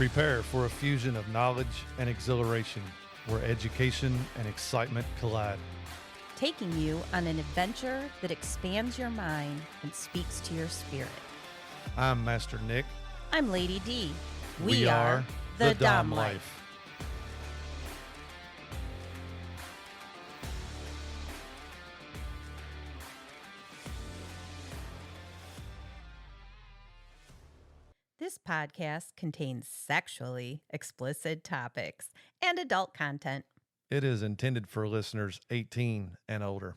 Prepare for a fusion of knowledge and exhilaration where education and excitement collide. Taking you on an adventure that expands your mind and speaks to your spirit. I'm Master Nick. I'm Lady Dee. We are the Dom Life. This podcast contains sexually explicit topics and adult content. It is intended for listeners 18 and older.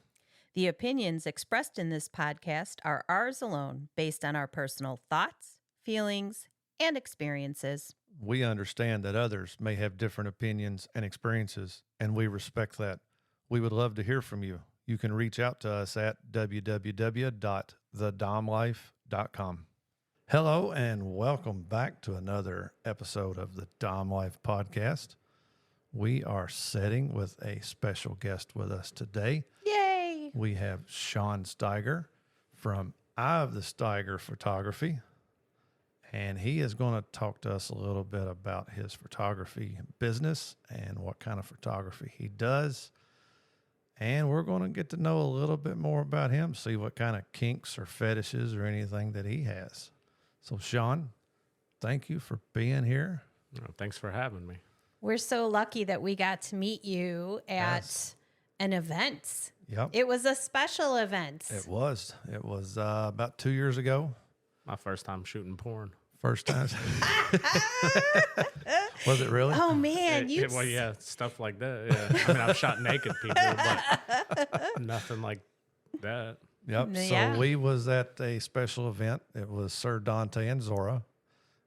The opinions expressed in this podcast are ours alone, based on our personal thoughts, feelings, and experiences. We understand that others may have different opinions and experiences, and we respect that. We would love to hear from you. You can reach out to us at www.thedomlife.com. Hello, and welcome back to another episode of the Dom Life podcast. We are sitting with a special guest with us today. Yay! We have Shaun Steiger from Steiger Photography, and he is going to talk to us a little bit about his photography business and what kind of photography he does. And we're going to get to know a little bit more about him, see what kind of kinks or fetishes or anything that he has. So, Shaun, thank you for being here. Oh, thanks for having me. We're so lucky that we got to meet you at an event. Yep. It was a special event. It was about 2 years ago. My first time shooting porn. First time. Was it really? Oh, man. Well, yeah, stuff like that. Yeah. I mean, I've shot naked people, but nothing like that. Yep. Yeah. So we was at a special event. It was Sir Dante and Zora,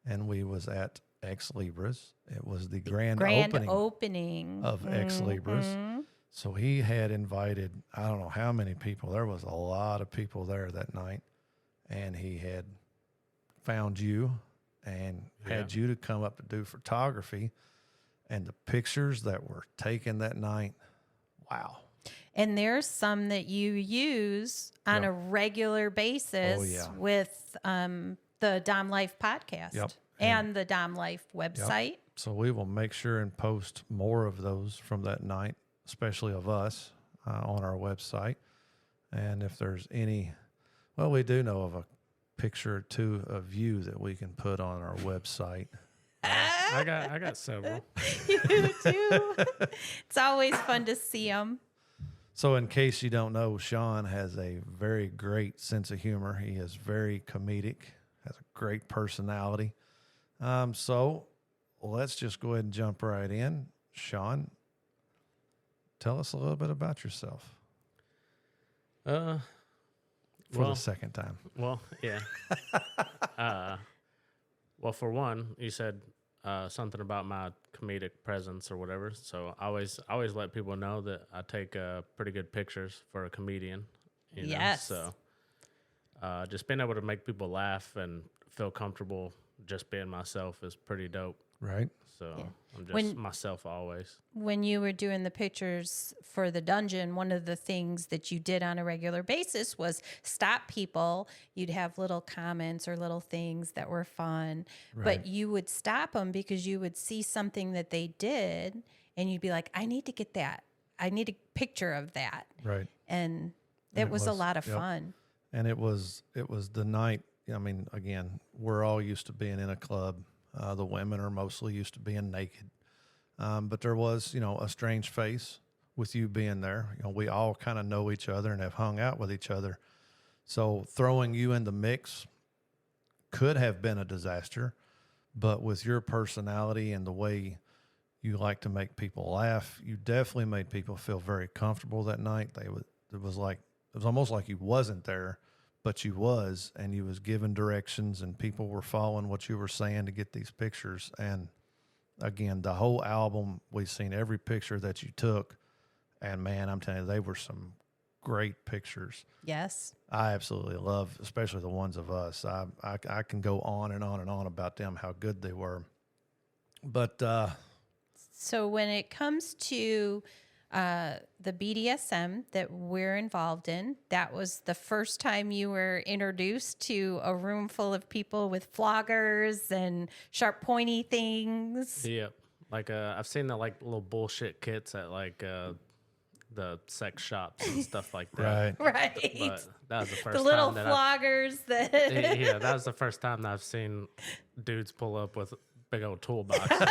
and we was at Ex Libris. It was the grand opening of Ex Libris. So he had invited, I don't know how many people. There was a lot of people there that night, and he had found you and had you to come up to do photography, and the pictures that were taken that night, wow. And there's some that you use on a regular basis with the Dom Life podcast and the Dom Life website. Yep. So we will make sure and post more of those from that night, especially of us, on our website. And if there's any, well, we do know of a picture or two of you that we can put on our website. I got several. You do. It's always fun to see them. So in case you don't know, Shaun has a very great sense of humor. He is very comedic, has a great personality. So let's just go ahead and jump right in. Shaun, tell us a little bit about yourself. For the second time. Well, yeah. Well, for one, you said something about my comedic presence or whatever. So I always let people know that I take pretty good pictures for a comedian. You know? Yes. So just being able to make people laugh and feel comfortable just being myself is pretty dope. Right. So I'm just myself always. When you were doing the pictures for the dungeon, one of the things that you did on a regular basis was stop people. You'd have little comments or little things that were fun, but you would stop them because you would see something that they did and you'd be like, I need to get that. I need a picture of that. Right. And it was a lot of fun. And it was the night. I mean, again, we're all used to being in a club. The women are mostly used to being naked. But there was, a strange face with you being there. We all kind of know each other and have hung out with each other. So throwing you in the mix could have been a disaster, but with your personality and the way you like to make people laugh, you definitely made people feel very comfortable that night. It was almost like you wasn't there, but you was, and you was giving directions, and people were following what you were saying to get these pictures. And again, the whole album, we've seen every picture that you took, and man, I'm telling you, they were some great pictures. Yes. I absolutely love, especially the ones of us. I can go on and on and on about them, how good they were. But so when it comes to the BDSM that we're involved in. That was the first time you were introduced to a room full of people with floggers and sharp, pointy things. Yep. Like I've seen the like little bullshit kits at like the sex shops and stuff like that. Right. Right. But that was the first The little time that floggers that. yeah, that was the first time that I've seen dudes pull up with big old toolboxes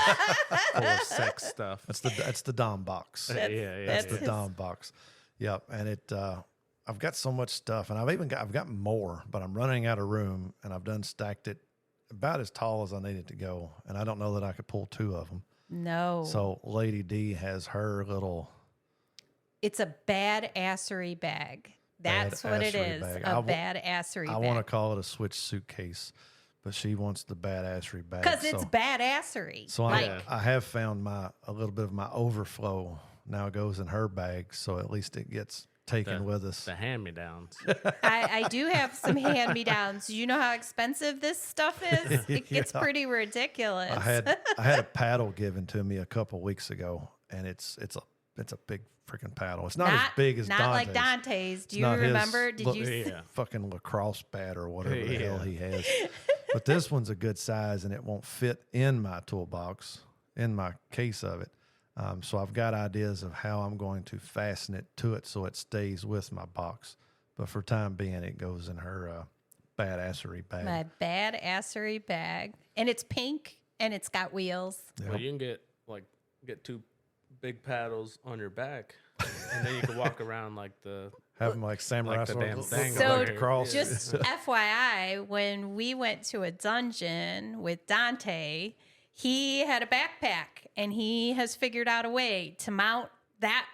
full of sex stuff. That's the Dom box. Yeah, That's that's the Dom box. Yep. And it I've got so much stuff, and I've got more, but I'm running out of room, and I've done stacked it about as tall as I need it to go, and I don't know that I could pull 2 of them. No. So Lady D has her little It's a badassery bag. That's what it badassery is. bag. A badassery I bag. want to call it a switch suitcase, but she wants the badassery bag. Because it's badassery. So like, I have found a little bit of my overflow now goes in her bag, so at least it gets taken with us. The hand-me-downs. I do have some hand-me-downs. You know how expensive this stuff is? It gets Yeah. pretty ridiculous. I had a paddle given to me a couple weeks ago, and it's a big freaking paddle. It's not as big as not Dante's. like Dante's. Do It's you not his remember? Did you? Yeah. fucking lacrosse bat or whatever the Yeah. hell he has? But this one's a good size, and it won't fit in my toolbox, in my case of it. So I've got ideas of how I'm going to fasten it to it so it stays with my box. But for time being, it goes in her badassery bag. My badassery bag, and it's pink, and it's got wheels. Yeah. Well, you can get 2 big paddles on your back, and then you can walk around like the Have them like samurai like the damn swords thing. So over here. across. Yeah. Just FYI, when we went to a dungeon with Dante, he had a backpack, and he has figured out a way to mount that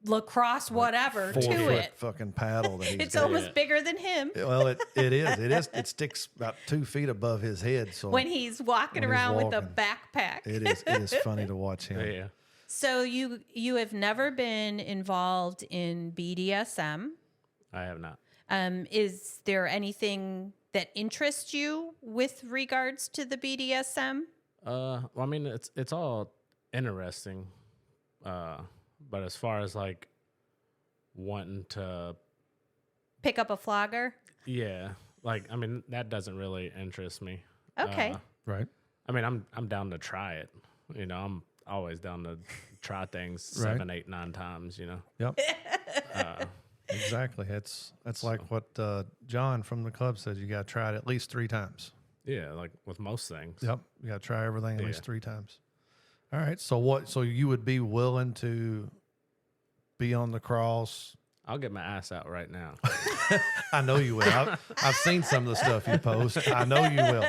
lacrosse whatever 4 to foot it. fucking paddle that he's It's got. almost bigger than him Well, it is. It sticks about 2 feet above his head. So when he's walking When he's around with a walking. backpack. it is funny to watch him. Yeah. So you have never been involved in BDSM. I have not. Is there anything that interests you with regards to the BDSM? Well, I mean, it's all interesting, but as far as like wanting to, Pick up a flogger? yeah, like I mean, that doesn't really interest me. Okay. Right. I mean, I'm down to try it. You know, I'm always down to try things Right. 7, 8, 9 times. You know. Yep. Exactly. That's like what John from the club says. You got to try it at least 3 times. Yeah, like with most things. Yep. You got to try everything at Yeah. least 3 times. All right. So you would be willing to be on the cross? I'll get my ass out right now. I know you will. I've seen some of the stuff you post. I know you will.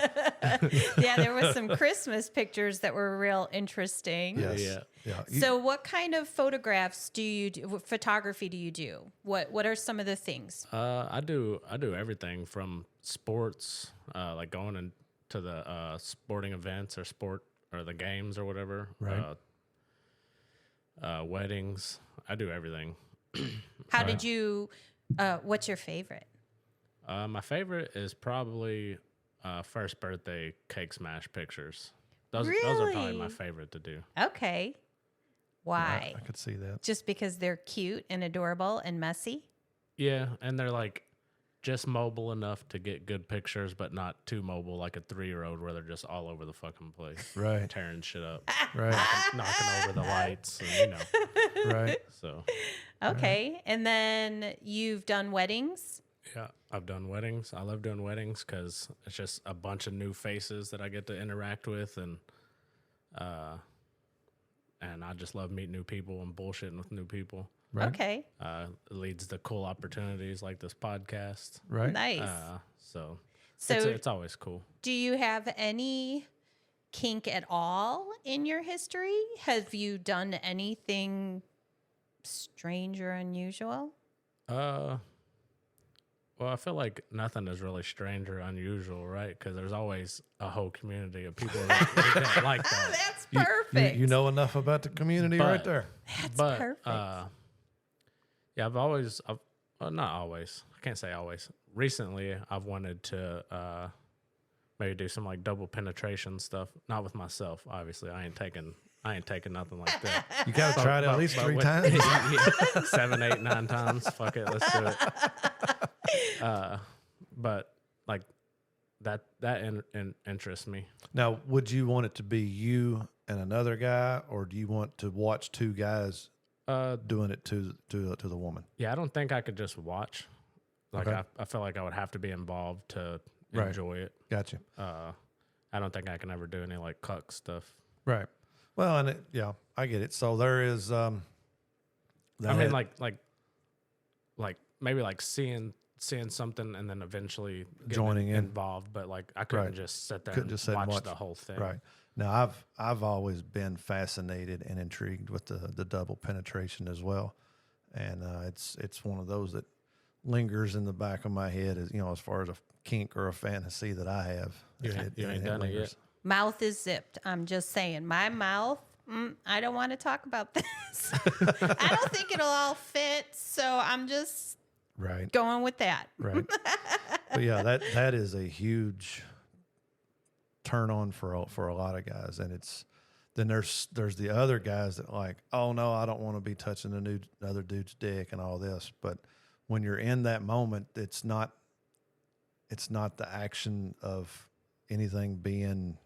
Yeah, there was some Christmas pictures that were real interesting. Yes. Yeah. Yeah. So what kind of photographs do you do? What photography do you do? What are some of the things? I do everything from sports, like going into the sporting events or the games or whatever. Right. Weddings. I do everything. How did you? What's your favorite? My favorite is probably first birthday cake smash pictures. Those are probably Really? my favorite to do. Okay. Why? I could see that. Just because they're cute and adorable and messy? Yeah, and they're like just mobile enough to get good pictures, but not too mobile like a 3-year-old where they're just all over the fucking place, Right. tearing shit up, Right. knocking over the lights, and, Right. So Okay. And then you've done weddings? yeah, I've done weddings. I love doing weddings because it's just a bunch of new faces that I get to interact with, and I just love meeting new people and bullshitting with new people. Right. Okay. It leads to cool opportunities like this podcast. Right. Nice. So So it's always cool. do you have any kink at all in your history? Have you done anything strange or unusual? Well, I feel like nothing is really strange or unusual, right? Because there's always a whole community of people that like that. That's You- perfect. You know enough about the community right But- there. That's But perfect. yeah, not always. I can't say always. Recently, I've wanted to maybe do some like double penetration stuff. Not with myself, obviously. I ain't taking I ain't taking nothing like that. You got to try it at least 3 times. Yeah, 7, 8, 9 times. Fuck it, let's do it. But like that interests me. Now, would you want it to be you and another guy, or do you want to watch 2 guys doing it to the woman? Yeah, I don't think I could just watch. Like Okay. I felt like I would have to be involved to Right. enjoy it. Gotcha. I don't think I can ever do any like cuck stuff. Right. Well, and I get it. So there is. I mean, like maybe like seeing something and then eventually getting Joining in. involved, but like I couldn't Right. just sit there Couldn't and just sit and watch watch. the whole thing. Right. Now, I've always been fascinated and intrigued with the double penetration as well, and it's one of those that lingers in the back of my head, as as far as a kink or a fantasy that I have. You ain't done it yet. Mouth is zipped. I'm just saying, my mouth. I don't want to talk about this. I don't think it'll all fit, so I'm just Right. going with that. Right. But yeah, that is a huge turn on for a lot of guys, and then there's the other guys that like, oh no, I don't want to be touching another dude's dick and all this. But when you're in that moment, it's not the action of anything being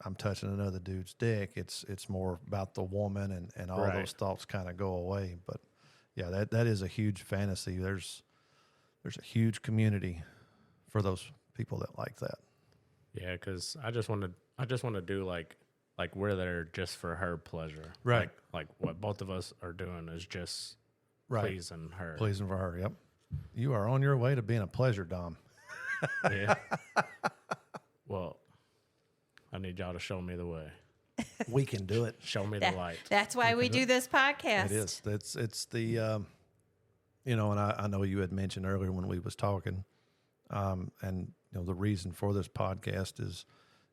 I'm touching another dude's dick. It's more about the woman, and all Right. those thoughts kind of go away. But yeah, that is a huge fantasy. There's a huge community for those people that like that. Yeah, because I just want to do like we're there just for her pleasure. Right. Like what both of us are doing is just Right. pleasing her. Pleasing for her. Yep. You are on your way to being a pleasure dom. Yeah. Well, I need y'all to show me the way. We can do it. Show me the light. That's why we do this podcast. It is. It's the and I know you had mentioned earlier when we was talking, and the reason for this podcast is,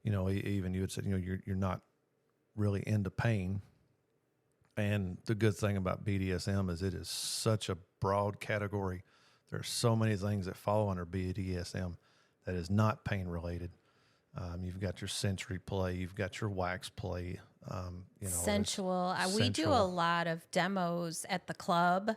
even you had said you're not really into pain, and the good thing about BDSM is it is such a broad category. There's so many things that fall under BDSM that is not pain related. You've got your sensory play, you've got your wax play, Sensual. We do a lot of demos at the club.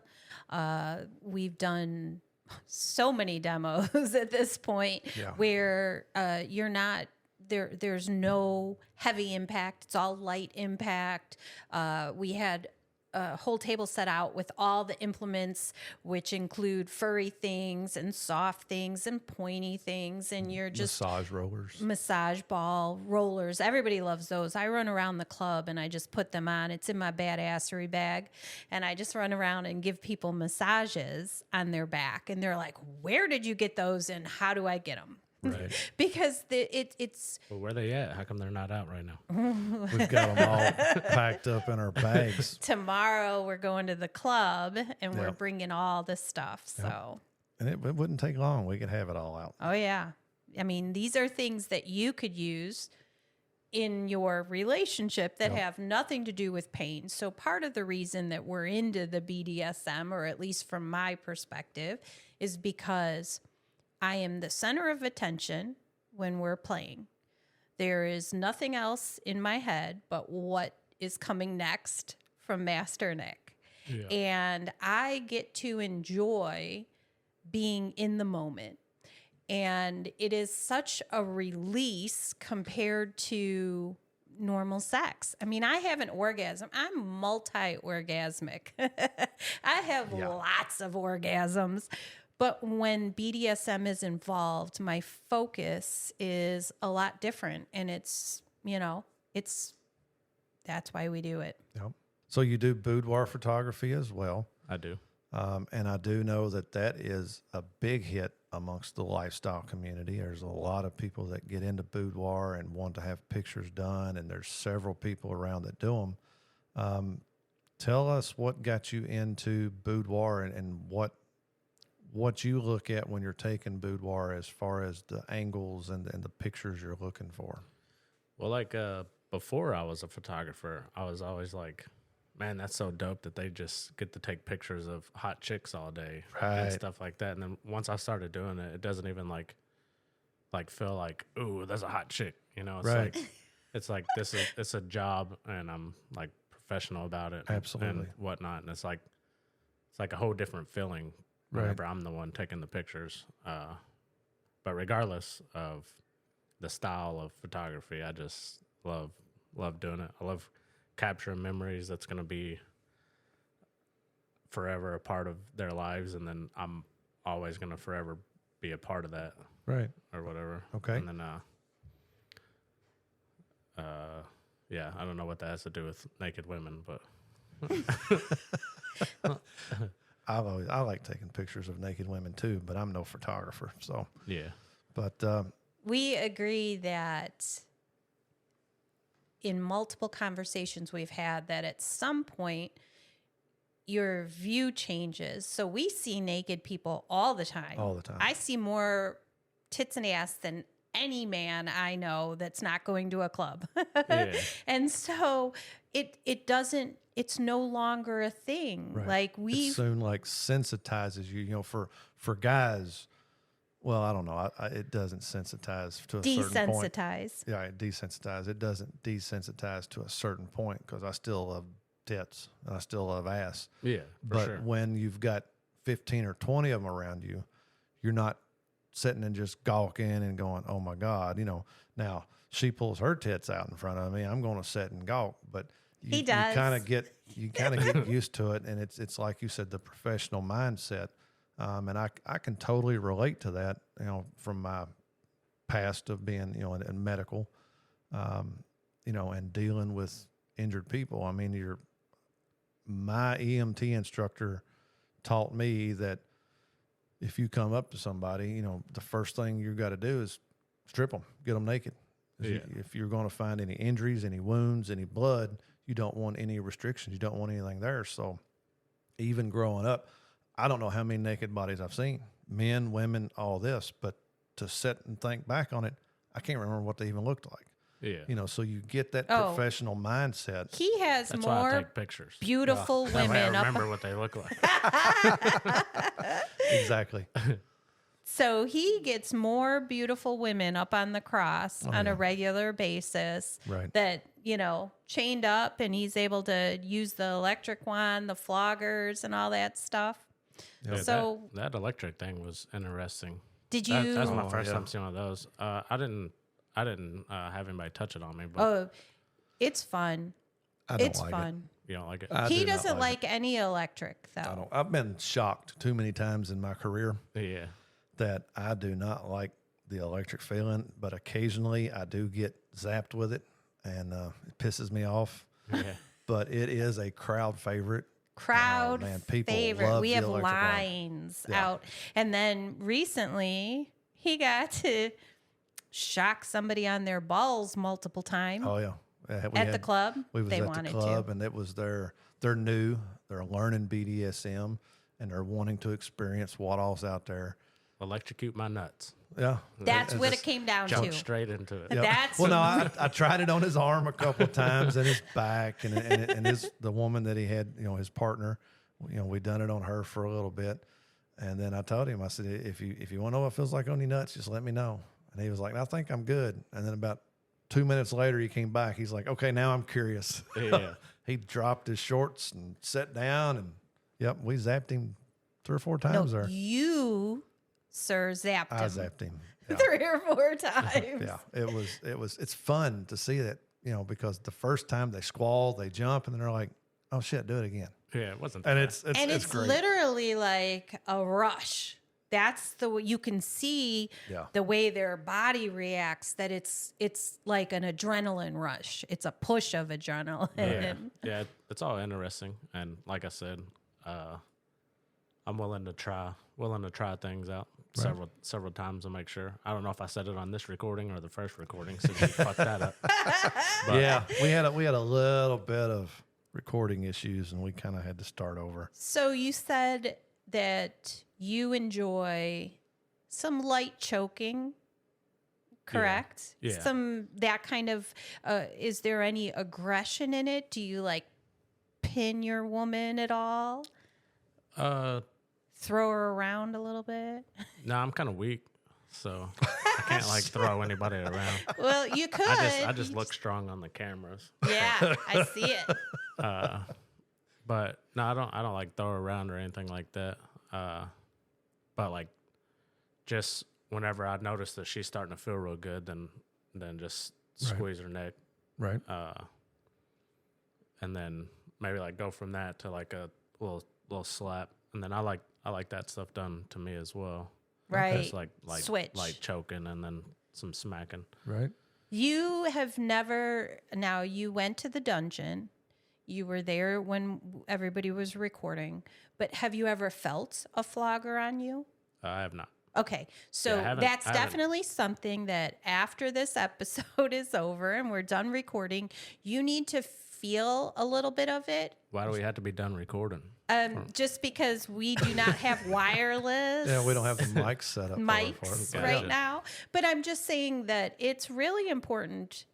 We've done so many demos at this point where you're not there. There's no heavy impact. It's all light impact. We had a whole table set out with all the implements, which include furry things and soft things and pointy things, and you're just massage ball rollers. Everybody loves those. I run around the club and I just put them on. It's in my badassery bag, and I just run around and give people massages on their back, and they're like, "Where did you get those? And how do I get them?" Right. Because it's. Well, where they at? How come they're not out right now? We've got them all packed up in our bags. Tomorrow we're going to the club and we're bringing all this stuff. So, and it wouldn't take long. We could have it all out. Oh yeah, I mean, these are things that you could use in your relationship that have nothing to do with pain. So part of the reason that we're into the BDSM, or at least from my perspective, is because I am the center of attention when we're playing. There is nothing else in my head but what is coming next from Master Nick. Yeah. And I get to enjoy being in the moment. And it is such a release compared to normal sex. I mean, I have an orgasm. I'm multi-orgasmic. I have lots of orgasms. But when BDSM is involved, my focus is a lot different. And it's that's why we do it. Yep. So you do boudoir photography as well. I do. And I do know that is a big hit amongst the lifestyle community. There's a lot of people that get into boudoir and want to have pictures done, and there's several people around that do them. Tell us what got you into boudoir and what you look at when you're taking boudoir as far as the angles and the pictures you're looking for. Well, like before I was a photographer, I was always like, man, that's so dope that they just get to take pictures of hot chicks all day and stuff like that. And then once I started doing it, it doesn't even like feel like, ooh, there's a hot chick. It's like it's like it's a job, and I'm like professional about it, Absolutely. and whatnot. And it's like a whole different feeling whenever I'm the one taking the pictures. But regardless of the style of photography, I just love doing it. I love capturing memories that's going to be forever a part of their lives, and then I'm always going to forever be a part of that, Right. or whatever. Okay. And then yeah, I don't know what that has to do with naked women, but I like taking pictures of naked women too, but I'm no photographer. So, yeah. but We agree that in multiple conversations we've had that at some point your view changes. So we see naked people all the time. All the time. I see more tits and ass than any man I know that's not going to a club. Yeah. And so it doesn't, it's no longer a thing. Right. Like it soon like sensitizes you, for guys. Well, I don't know. It doesn't sensitize to a certain point. desensitize. Yeah, it desensitize. It doesn't desensitize to a certain point because I still love tits and I still love ass. Yeah, for But sure. when you've got 15 or 20 of them around you, you're not sitting and just gawking and going, oh my God, now she pulls her tits out in front of me. I'm going to sit and gawk, but He does. you kind of get used to it. And it's like you said, the professional mindset. And I can totally relate to that, from my past of being, in medical, and dealing with injured people. I mean, my EMT instructor taught me that if you come up to somebody, the first thing you got to do is strip them, get them naked. Yeah. If you're going to find any injuries, any wounds, any blood, you don't want any restrictions. You don't want anything there. So even growing up, I don't know how many naked bodies I've seen, men, women, all this, but to sit and think back on it, I can't remember what they even looked like. Yeah. So you get that Oh. professional mindset. He has That's why I more take pictures. beautiful That way I women up. remember what they look like. Exactly. So he gets more beautiful women up on the cross on a regular basis. Right. That, chained up, and he's able to use the electric wand, the floggers, and all that stuff. Yeah, So that electric thing was interesting. did you? That's my Oh, first yeah. time seeing one of those. I didn't have anybody touch it on me, but It's fun. I don't It's like fun. you don't like it. I He do not doesn't like like any electric, I though. don't. I've been shocked too many times in my career Yeah. that I do not like the electric feeling, but occasionally I do get zapped with it, and it pisses me off. Yeah. But it is a crowd favorite. Crowd man, people favorite. love We the have electric wand. lines Yeah. out. And then recently, he got to shock somebody on their balls multiple times Oh yeah. at the club. We was They at wanted the club, to. and it was they're new. They're learning BDSM, and they're wanting to experience what all's out there. Electrocute my nuts. Yeah, That's And what just- it came down Jump to. straight into it. Yep. That's Well, no, I tried it on his arm a couple of times and his back, and the woman that he had, his partner, we done it on her for a little bit, and then I told him, I said, if you want to know what it feels like on your nuts, just let me know. And he was like, I think I'm good. And then about 2 minutes later, he came back. He's like, okay, now I'm curious. Yeah. He dropped his shorts and sat down, and yep, we zapped him 3 or 4 times there. You, sir, zapped I him zapped him. Yeah. 3 or 4 times. Yeah, it's fun to see that, because the first time they squall, they jump, and then they're like, oh shit, do it again. Yeah, it wasn't. And bad. it's great. Literally like a rush. That's the way you can see Yeah. the way their body reacts, that it's like an adrenaline rush. It's a push of adrenaline. Yeah, it's all interesting, and like I said, I'm willing to try things out several times to make sure. I don't know if I said it on this recording or the first recording, so you fucked that up. But, Yeah, we had a little bit of recording issues, and we kind of had to start over. So you said that you enjoy some light choking, correct? Yeah. Some that kind of. Is there any aggression in it? Do you like pin your woman at all? Throw her around a little bit? No, I'm kind of weak, so I can't like throw anybody around. Well, you could. I just look strong on the cameras. Yeah, I see it. But no, I don't like throw around or anything like that. But like just whenever I notice that she's starting to feel real good, then just squeeze her neck. Right. And then maybe like go from that to like a little slap. And then I like that stuff done to me as well. Right. Just like Switch. like choking and then some smacking. Right. You have never, now you went to the dungeon. You were there when everybody was recording, but have you ever felt a flogger on you? I have not. Okay, so Yeah, that's I haven't. definitely something that after this episode is over and we're done recording, you need to feel a little bit of it. Why do we have to be done recording? Just because we do not have wireless Yeah, we don't have the mics set up. mics Gotcha. right now. But I'm just saying that it's really important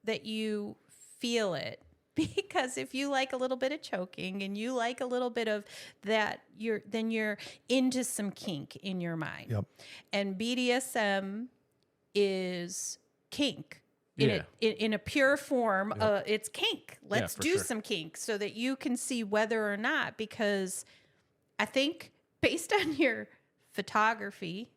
that you feel it. Because if you like a little bit of choking and you like a little bit of that, then you're into some kink in your mind. Yep. And BDSM is kink. Yeah. In a pure form, it's kink. Let's for do sure. some kink so that you can see whether or not, because I think based on your photography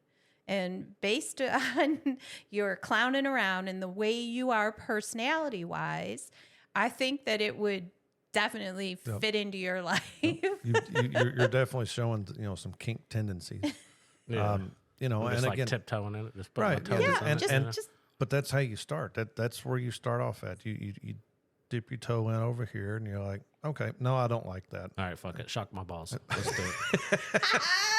and based on your clowning around and the way you are personality-wise, I think that it would definitely fit into your life. You're definitely showing, some kink tendencies. Yeah. And just like again, tiptoeing in it, just put right, my toes yeah, on and- it. and but that's how you start. That's where you start off at. You dip your toe in over here, and you're like, okay, no, I don't like that. All right, fuck it. Shock my balls. Let's do it.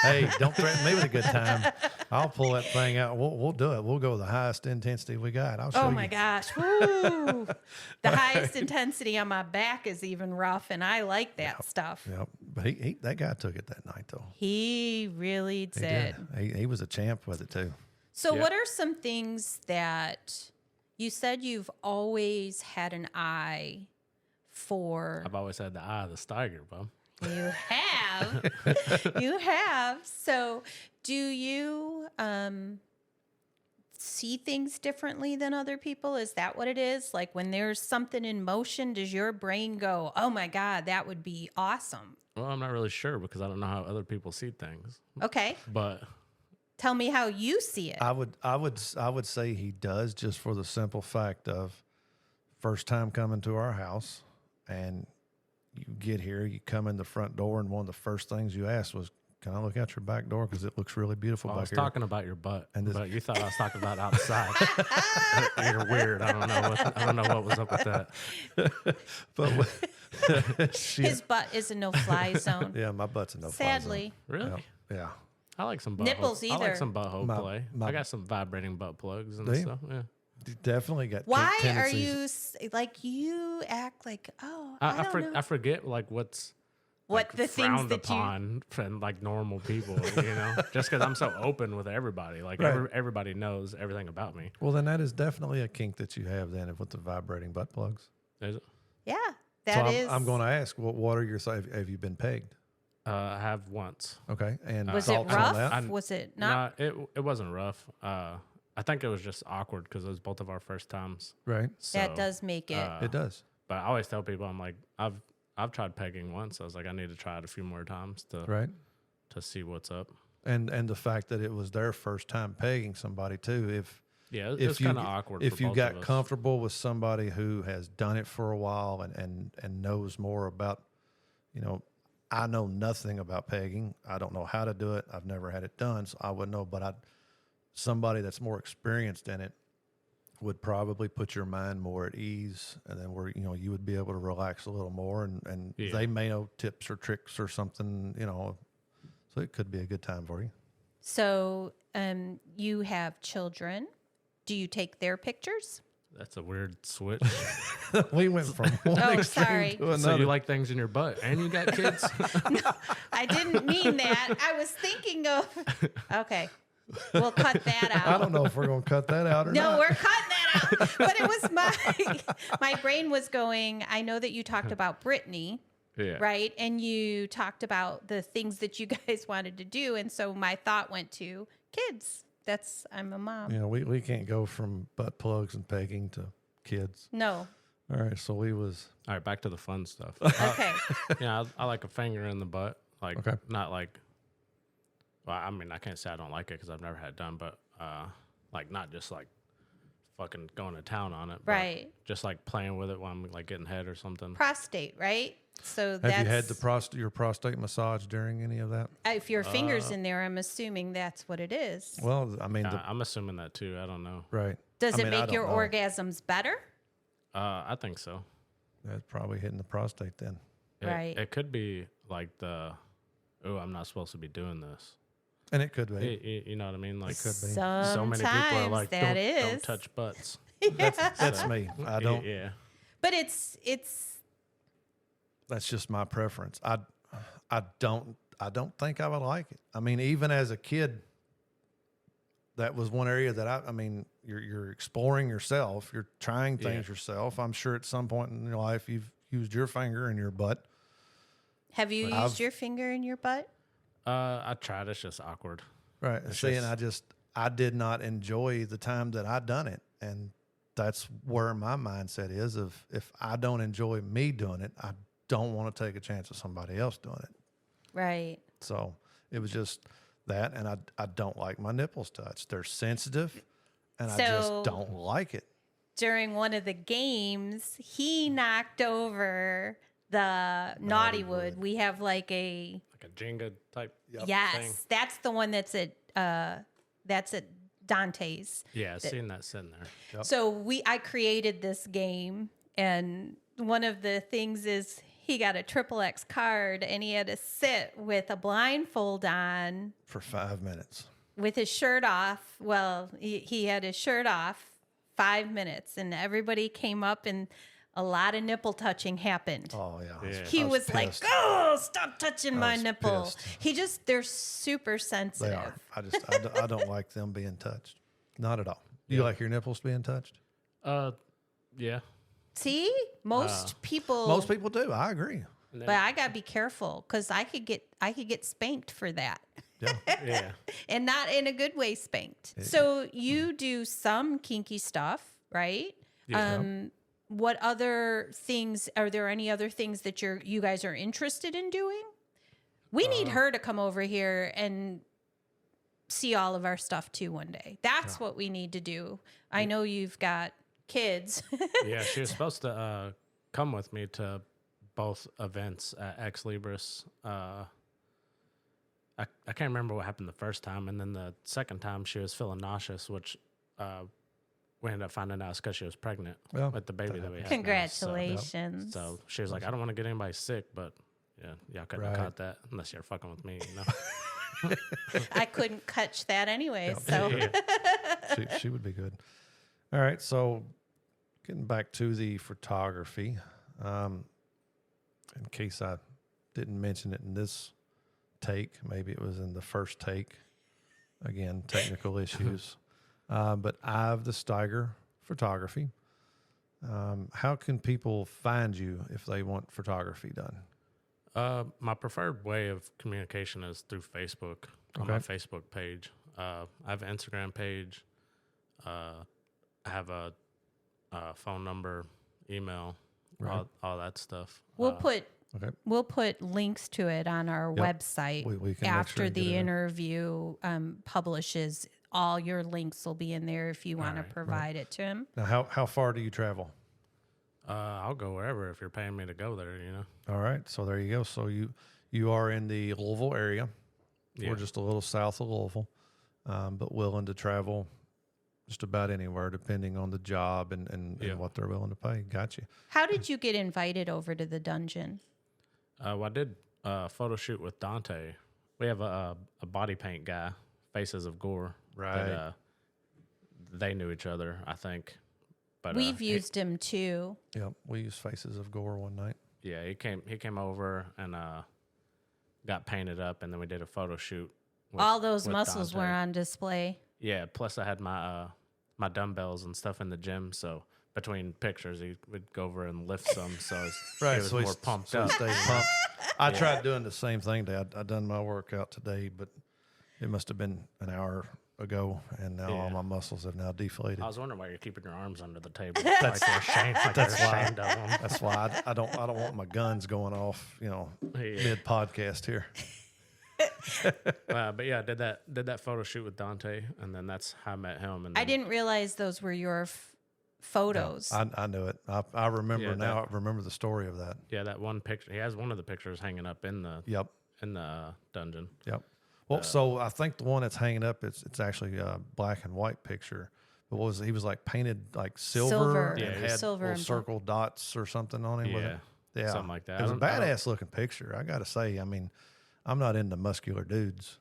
Hey, don't threaten me with a good time. I'll pull that thing out. We'll do it. We'll go with the highest intensity we got. I'll show you. Oh my gosh. Woo. The highest intensity on my back is even rough, and I like that stuff. Yep. But he that guy took it that night though. He really He did. did. He was a champ with it too. So, Yeah. what are some things that you said you've always had an eye for? I've always had the eye of the Steiger, bub. You have. You have. So, do you see things differently than other people? Is that what it is? Like when there's something in motion, does your brain go, oh my God, that would be awesome? Well, I'm not really sure because I don't know how other people see things. Okay. But Tell me how you see it. I would say he does, just for the simple fact of first time coming to our house, and you get here, you come in the front door, and one of the first things you asked was, "Can I look out your back door? Because it looks really beautiful I back was here." talking about your butt, And this- but you thought I was talking about outside. You're weird. I don't know what was up with that. But His butt is a no-fly zone. yeah, my butt's a no. Sadly. Really? Yeah. I like some butthole. Nipples I either. like some butthole My- play. my- I got some vibrating butt plugs and Do you? stuff. Yeah. You definitely got. Why kink are tendencies. you like you act like I don't know I forget like what's what like, the things frowned that you upon from like normal people, just because I'm so open with everybody. Like Right. everybody knows everything about me. Well, then that is definitely a kink that you have then, with the vibrating butt plugs. Is it? yeah So that is. I'm going to ask, what are your? Have you been pegged? I have once. Okay, and Was it thoughts on rough? that? Was it not? No, it wasn't rough. I think it was just awkward because it was both of our first times. Right, So, That does make it. it does. But I always tell people, I'm like, I've tried pegging once. I was like, I need to try it a few more times to Right, see what's up. and the fact that it was their first time pegging somebody too. Yeah, it If was you kind of awkward. if for you both got of us. comfortable with somebody who has done it for a while and knows more about, I know nothing about pegging. I don't know how to do it. I've never had it done, so I wouldn't know. But somebody that's more experienced in it would probably put your mind more at ease, and then where you would be able to relax a little more, and Yeah. they may know tips or tricks or something, so it could be a good time for you. So you have children. Do you take their pictures? That's a weird switch. We went from one Oh, extreme sorry. to another. So you like things in your butt and you got kids? I didn't mean that. I was thinking of. Okay, we'll cut that out. I don't know if we're going to cut that out or No, not. we're cutting that out. But it was my brain was going. I know that you talked about Brittany, Yeah. right? And you talked about the things that you guys wanted to do, and so my thought went to kids. I'm a mom. You know, we can't go from butt plugs and pegging to kids. No. All right, so we was All right, back to the fun stuff. Okay. Yeah, I like a finger in the butt. Like, Okay. not like, well, I mean, I can't say I don't like it because I've never had it done, but like not just like fucking going to town on it. But Right. just like playing with it while I'm like getting head or something. Prostate, right? So Have that's you had your prostate massage during any of that? if your fingers in there, I'm assuming that's what it is. Well, I mean, I'm assuming that too. I don't know. right. Does I it mean, I make don't your know. orgasms better? I think so. That's probably hitting the prostate then. Right. It could be like I'm not supposed to be doing this. And it could be. You know what I mean? Like, could be. Sometimes so many people are like, that don't is. touch butts. That's me. I don't. Yeah. But it's That's just my preference. I don't think I would like it. I mean, even as a kid, that was one area that I mean, you're exploring yourself. You're trying things yourself. I'm sure at some point in your life you've used your finger in your butt. Have you used your finger in your butt? I tried. It's just awkward. Right. See, and I did not enjoy the time that I done it. And that's where my mindset is of if I don't enjoy me doing it, I don't want to take a chance of somebody else doing it. Right. So it was just that. And I don't like my nipples touched. They're sensitive and I just So- don't like it. During one of the games, he knocked over the Naughty Wood. We have like a Like a Jenga type. yes, thing. that's the one that's at Dante's. Yeah, I've seen that sitting there. Yep. So I created this game, and one of the things is he got a XXX card, and he had to sit with a blindfold on, For 5 minutes. with his shirt off. Well, he had his shirt off 5 minutes, and everybody came up, and a lot of nipple touching happened. Oh, yeah. Yeah. He was like, pissed. "Oh, stop touching my was nipple." pissed. They're super sensitive. They are. I don't like them being touched. Not at all. You like your nipples being touched? Yeah. See, most people Most people do. I agree. But I gotta be careful because I could get spanked for that, Yeah. Yeah. and not in a good way spanked. So you do some kinky stuff, right? Yeah. What other things are there? Any other things that you guys are interested in doing? We need her to come over here and see all of our stuff too one day. That's what we need to do. I know you've got kids. Yeah, she was supposed to come with me to both events at Ex Libris. I can't remember what happened the first time, and then the second time she was feeling nauseous, which we ended up finding out because she was pregnant Well, with the baby that we had. now. Congratulations. So she was like, "I don't want to get anybody sick, but yeah, y'all couldn't have Right. caught that unless you're fucking with me." You know? I couldn't catch that anyway. So Yeah. she would be good. All right. So getting back to the photography, in case I didn't mention it in this take, maybe it was in the first take. Again, technical issues. But I've the Steiger Photography. How can people find you if they want photography done? My preferred way of communication is through Facebook on my Facebook page. I have an Instagram page. I have a phone number, email, Right. all that stuff. we'll put Okay. we'll put links to it on our Yep. website We can make sure after and get the it in. interview publishes. All your links will be in there if you want to right. provide it to him. Now, how far do you travel? I'll go wherever if you're paying me to go there. You know. All right. So there you go. So you are in the Louisville area. Yeah. We're just a little south of Louisville, but willing to travel just about anywhere depending on the job and what they're willing to pay. Got you. How did you get invited over to the dungeon? Well, I did a photo shoot with Dante. We have a body paint guy, Faces of Gore. Right. That, they knew each other, I think. But We've used him too. Yep. We used Faces of Gore one night. Yeah, he came over and got painted up, and then we did a photo shoot. All those with muscles Dante. were on display. Yeah, plus I had my my dumbbells and stuff in the gym, so between pictures he would go over and lift some, so he was more pumped up. Stay pumped. I tried doing the same thing today. I done my workout today, but it must have been an hour ago, and now all Yeah. my muscles have now deflated. I was wondering why you're keeping your arms under the table. Like you're ashamed, like you're ashamed of them. That's why I don't want my guns going off, Yeah. mid podcast here. But yeah, did that photo shoot with Dante, and then that's how I met him. And I then, didn't realize those were your photos. I knew it. I remember Yeah, now. I remember the story of that. Yeah, that one picture. He has one of the pictures hanging up in the Yep. Dungeon. Yep. Well, so I think the one that's hanging up, it's actually a black and white picture. But he was like painted like silver and Yeah, had silver little and circle dots or something on him with Yeah, it. Yeah, something like that. It was a I don't- badass looking picture. I got to say. I mean, I'm not into muscular dudes,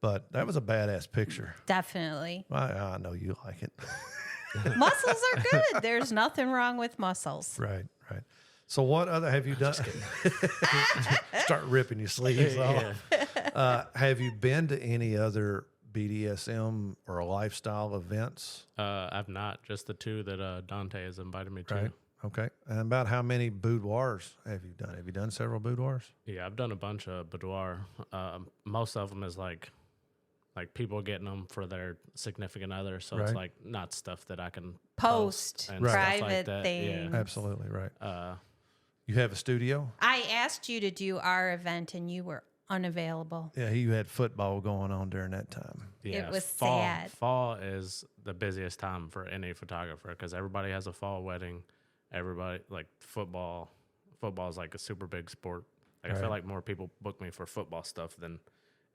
but that was a badass picture. Definitely. I know you like it. Muscles are good. There's nothing wrong with muscles. Right. So what other have you done? Start ripping your sleeves off. Have you been to any other BDSM or lifestyle events? I've not. Just the two that Dante has invited me to. Right. Okay. And about how many boudoirs have you done? Have you done several boudoirs? Yeah, I've done a bunch of boudoir. Most of them is like people getting them for their significant other. So it's Right. like not stuff that I can Post and stuff like private that. things. Absolutely right. Yeah. You have a studio? I asked you to do our event and you were unavailable. Yeah, you had football going on during that time. Yeah, was fall, sad. Fall is the busiest time for any photographer because everybody has a fall wedding. Everybody like football. Football is like a super big sport. Like I feel Right. like more people book me for football stuff than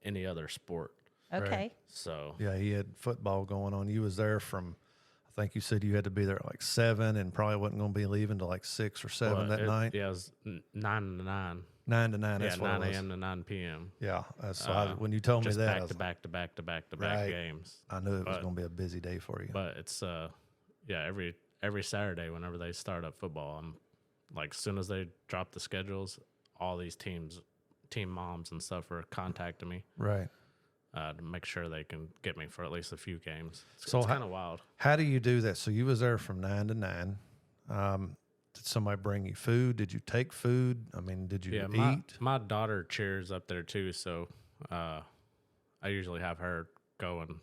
any other sport. Okay. So Yeah, he had football going on. You was there from, I think you said you had to be there at like 7 and probably wasn't going to be leaving till like 6 or 7 that night. Yeah, it was 9 to 9. 9 to 9. Yeah, That's what 9 it was. a.m. to 9 p.m. Yeah. So when you told me Just that, I, back was to like, back to back to back to back Right. games. I knew it was But- going to be a busy day for you. But it's every Saturday whenever they start up football, I'm like as soon as they drop the schedules, all these team moms and stuff are contacting me Right. to make sure they can get me for at least a few games. So It's how- kind of wild. How do you do that? So you was there from 9 to 9. Did somebody bring you food? Did you take food? I mean, did you Yeah, eat? my daughter cheers up there too, so I usually have her go and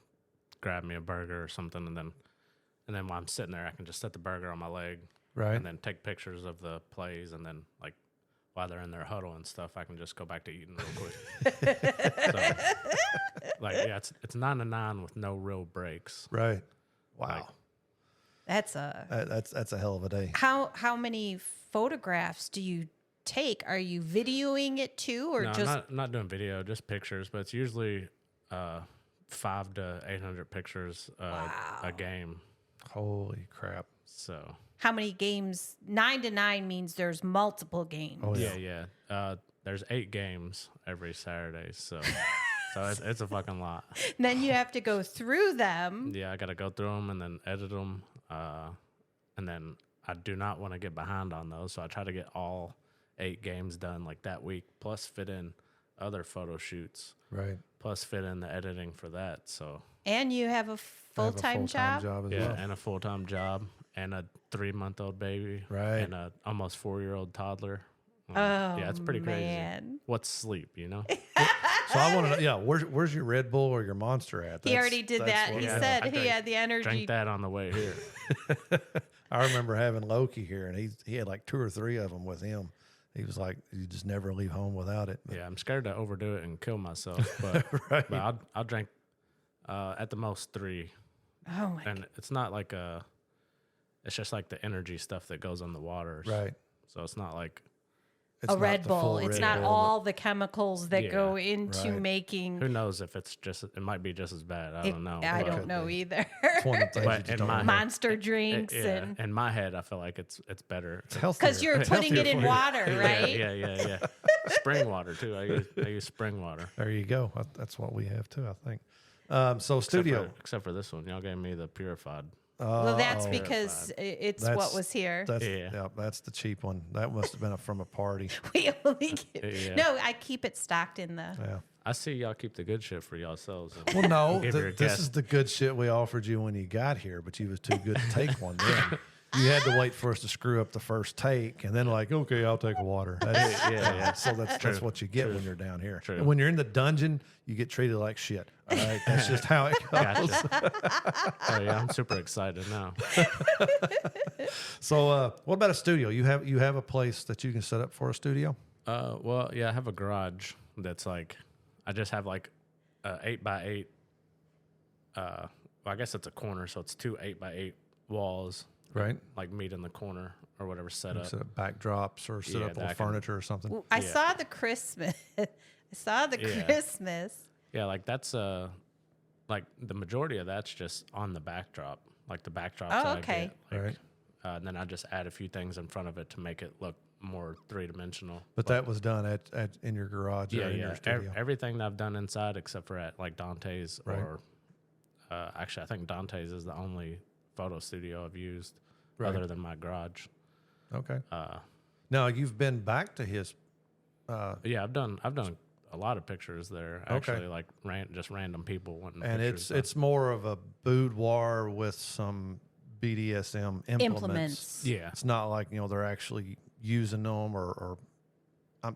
grab me a burger or something, and then while I'm sitting there, I can just set the burger on my leg, Right. and then take pictures of the plays, and then like while they're in their huddle and stuff, I can just go back to eating real quick. So, like yeah, it's 9 to 9 with no real breaks. Right. Wow. Like- That's a That's a hell of a day. how many photographs do you take? Are you videoing it too, or No, just I'm not doing video, just pictures, but it's usually 500 to 800 pictures a game. Holy crap. So how many games? 9 to 9 means there's multiple games. Oh, yeah. There's 8 games every Saturday, so it's a fucking lot. And then you have to go through them. Yeah, I got to go through them and then edit them, and then I do not want to get behind on those, so I try to get all 8 games done like that week, plus fit in other photo shoots, Right. plus fit in the editing for that. So And you have a I have a full-time job. as yeah, well. and a full-time job and a 3-month-old baby, Right. and a almost 4-year-old toddler. Oh, Yeah, it's pretty crazy. man. What's sleep, you know? So I want to know, yeah, where's your Red Bull or your Monster at? He already did that's that. what- He yeah. said I he drank- had the energy. Drink that on the way here. I remember having Loki here, and he had like 2 or 3 of them with him. He was like, you just never leave home without it. But Yeah, I'm scared to overdo it and kill myself, but, Right. but I'll drink at the most 3, Oh my! and it's not like it's just like the energy stuff that goes in the waters. Right. So it's not like It's A not Red the Bull. full It's Red not Bull, all the chemicals that Yeah, go into right. making. who knows if it's just it might be just as bad. I don't know. I but- don't know either. It's one of the things But you just in don't my know. Monster drinks yeah, and in my head, I feel like it's better. It's healthier. because you're It's putting it healthier in for you. water, right? Yeah. Spring water too. I use spring water. There you go. That's what we have too, I think. So studio. Except for this one, y'all gave me the purified. Well, that's Oh, because it's That's- what was here. That's Yeah. that's the cheap one. That must have been from a party. We only get, Yeah. No, I keep it stocked in the. Yeah. I see y'all keep the good shit for yourselves. Well, no, Give your this guest- is the good shit we offered you when you got here, but you was too good to take one then. You had to wait for us to screw up the first take, and then like, okay, I'll take a water. Yeah. So that's what you get when you're down here. True. And when you're in the dungeon, you get treated like shit. All right, that's just how it goes. Gotcha. Oh yeah, I'm super excited now. So, what about a studio? You have a place that you can set up for a studio? Well, yeah, I have a garage that's like, I just have like a 8x8. Well, I guess it's a corner, so it's 2 8x8 walls, Right. like meet in the corner or whatever set up. Set up backdrops or set Yeah, up that on can- furniture or something. Well, I Yeah. saw the Christmas. Yeah. Christmas. Yeah, like that's like the majority of that's just on the backdrop, like the backdrops Oh, that okay. I get. Like, Right. And then I just add a few things in front of it to make it look more 3-dimensional. But that was done at in your garage or in your studio. Everything that I've done inside except for at like Dante's Right. or actually I think Dante's is the only photo studio I've used Right. other than my garage. Okay. Uh, Now you've been back to his. yeah, I've done a lot of pictures there. Okay. Actually, like just random people wanting And pictures. it's more of a boudoir with some BDSM implements. Yeah. It's not like they're actually using them or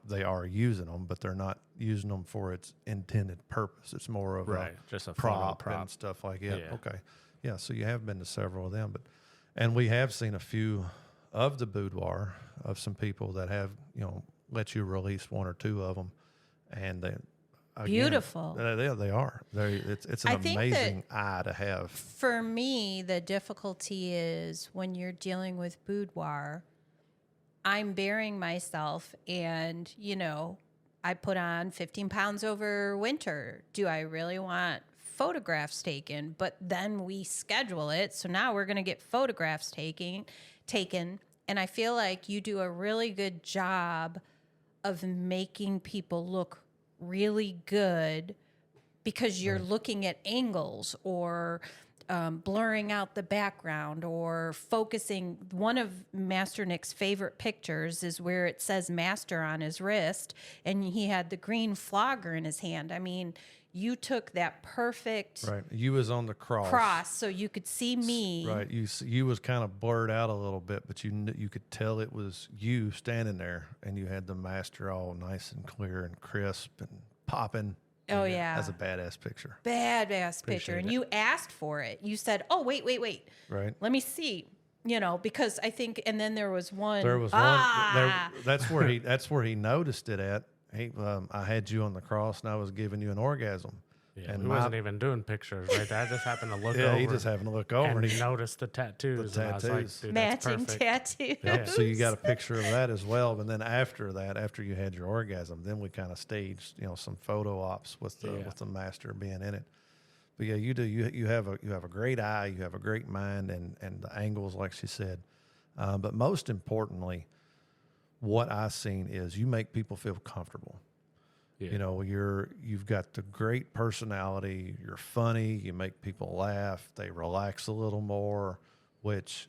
they are using them, but they're not using them for its intended purpose. It's more of right, a just a prop photo and stuff like that. Yeah. Okay, yeah. So you have been to several of them, and we have seen a few of the boudoir of some people that have let you release one or two of them, and they. Again, Beautiful. They are. It's I an think amazing eye to have. For me, the difficulty is when you're dealing with boudoir, I'm bearing myself and, I put on 15 pounds over winter. Do I really want photographs taken? But then we schedule it. So now we're going to get photographs taken. And I feel like you do a really good job of making people look really good because you're looking at angles or blurring out the background or focusing. One of Master Nick's favorite pictures is where it says Master on his wrist and he had the green flogger in his hand. I mean, you took that perfect Right, you was on the cross so you could see me. Right, you was kind of blurred out a little bit, but you could tell it was you standing there, and you had the master all nice and clear and crisp and popping. Oh, yeah. That's a badass picture. Badass picture. Appreciate And it. you asked for it. You said, oh, wait. Right. Let me see. Because I think, and then there was one. There was one. That's where he noticed it at. I had you on the cross, and I was giving you an orgasm. Yeah, and he wasn't even doing pictures right there. I just happened to look Yeah, over. he just happened to look over, and and he noticed the tattoos. The And I was tattoos. like, dude, that's matching perfect. tattoos. Yep, so you got a picture of that as well. But then after you had your orgasm, then we kind of staged, some photo ops with the master being in it. But yeah, you do. You have a great eye. You have a great mind, and the angles, like she said. But most importantly, what I've seen is you make people feel comfortable. Yeah. You've got the great personality. You're funny. You make people laugh. They relax a little more, which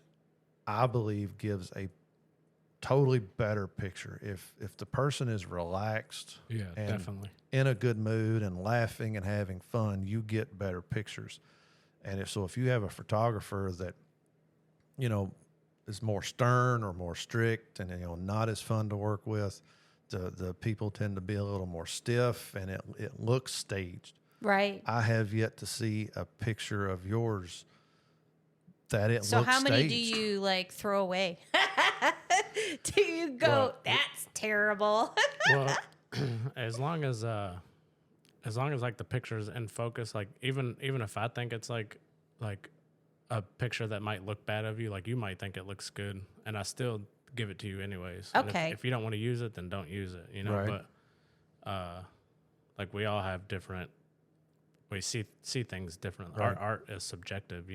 I believe gives a totally better picture. If the person is relaxed, Yeah, and definitely. in a good mood and laughing and having fun, you get better pictures. And if you have a photographer that, is more stern or more strict and not as fun to work with, the people tend to be a little more stiff and it looks staged. Right. I have yet to see a picture of yours that it So looks how many staged. do you throw away? Do you go, Well, that's terrible? Well, as long as like the picture's in focus, like even if I think it's like a picture that might look bad of you, like you might think it looks good, and I still give it to you anyways. And Okay. if you don't want to use it, then don't use it. Right. But like we all have different. We see things differently. Right. Art is subjective,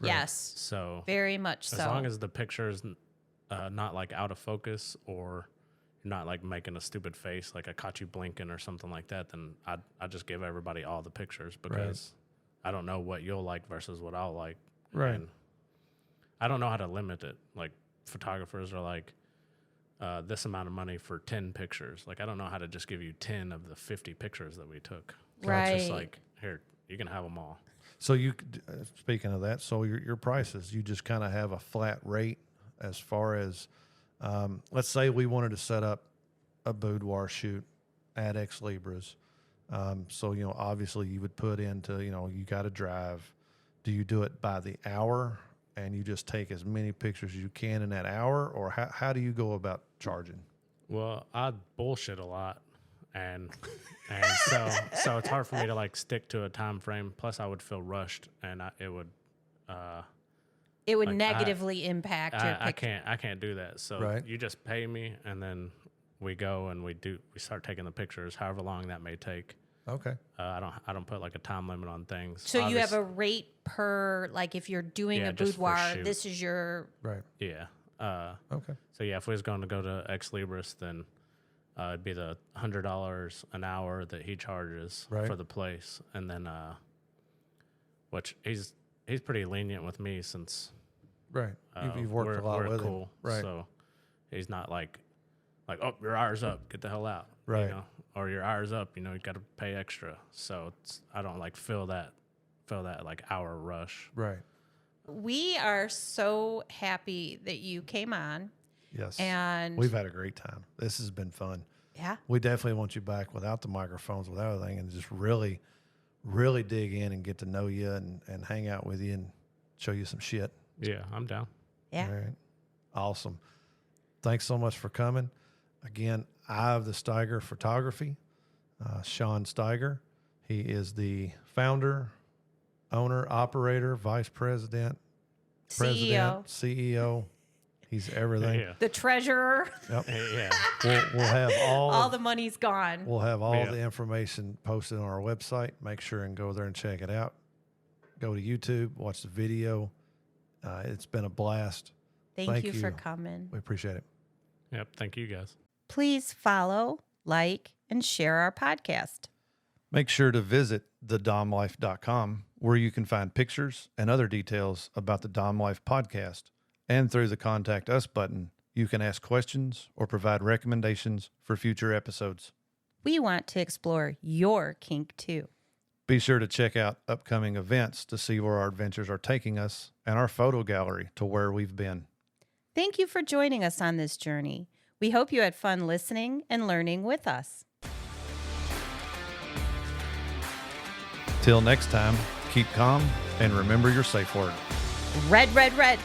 Yes. So Very much so. as long as the picture's not like out of focus or you're not like making a stupid face, like I caught you blinking or something like that, then I just give everybody all the pictures because I don't know what you'll like versus what I'll like. Right. And I don't know how to limit it. Like photographers are like, this amount of money for 10 pictures. Like I don't know how to just give you 10 of the 50 pictures that we took. So Right. It's just like, here, you can have them all. So speaking of that, so your prices, you just kind of have a flat rate as far as, let's say we wanted to set up a boudoir shoot at Ex Libris. So, you know, obviously you would put into, you know, you got to drive. Do you do it by the hour and you just take as many pictures as you can in that hour, or how do you go about charging? Well, I bullshit a lot, and so it's hard for me to like stick to a time frame. Plus, I would feel rushed, and it would like, negatively impact your picture. I can't do that. So Right. you just pay me, and then we go and we start taking the pictures, however long that may take. Okay. I don't put like a time limit on things. So you have a rate per, like if you're doing a just for boudoir, shoot. this is your, Right. Yeah. Okay. So yeah, if we was going to go to Ex Libris, then it'd be the $100 an hour that he charges Right. for the place, and then which he's pretty lenient with me since Right. You've worked a lot we're with cool. him. Right. So he's not like oh, your hour's up, get the hell out, Right. You know? Or your hour's up, you know, you got to pay extra. So I don't like feel that like hour rush. Right. we are so happy that you came on. Yes. And we've had a great time. This has been fun. yeah, We definitely want you back without the microphones, without everything, and just really, really dig in and get to know you and hang out with you and show you some shit. Yeah, I'm down. yeah. All right. Awesome. Thanks so much for coming. Again, I have the Steiger Photography, Shaun Steiger. He is the founder, owner, operator, vice president, CEO. He's everything. Yeah. The treasurer. Yep. Yeah. We'll have All the money's gone. We'll have all Yeah. the information posted on our website. Make sure and go there and check it out. Go to YouTube, watch the video. It's been a blast. Thank you for coming. We appreciate it. Yep. Thank you guys. Please follow, like, and share our podcast. Make sure to visit thedomlife.com, where you can find pictures and other details about the Dom Life podcast. And through the Contact Us button, you can ask questions or provide recommendations for future episodes. We want to explore your kink too. Be sure to check out upcoming events to see where our adventures are taking us and our photo gallery to where we've been. Thank you for joining us on this journey. We hope you had fun listening and learning with us. Till next time, keep calm and remember your safe word. Red, red, red.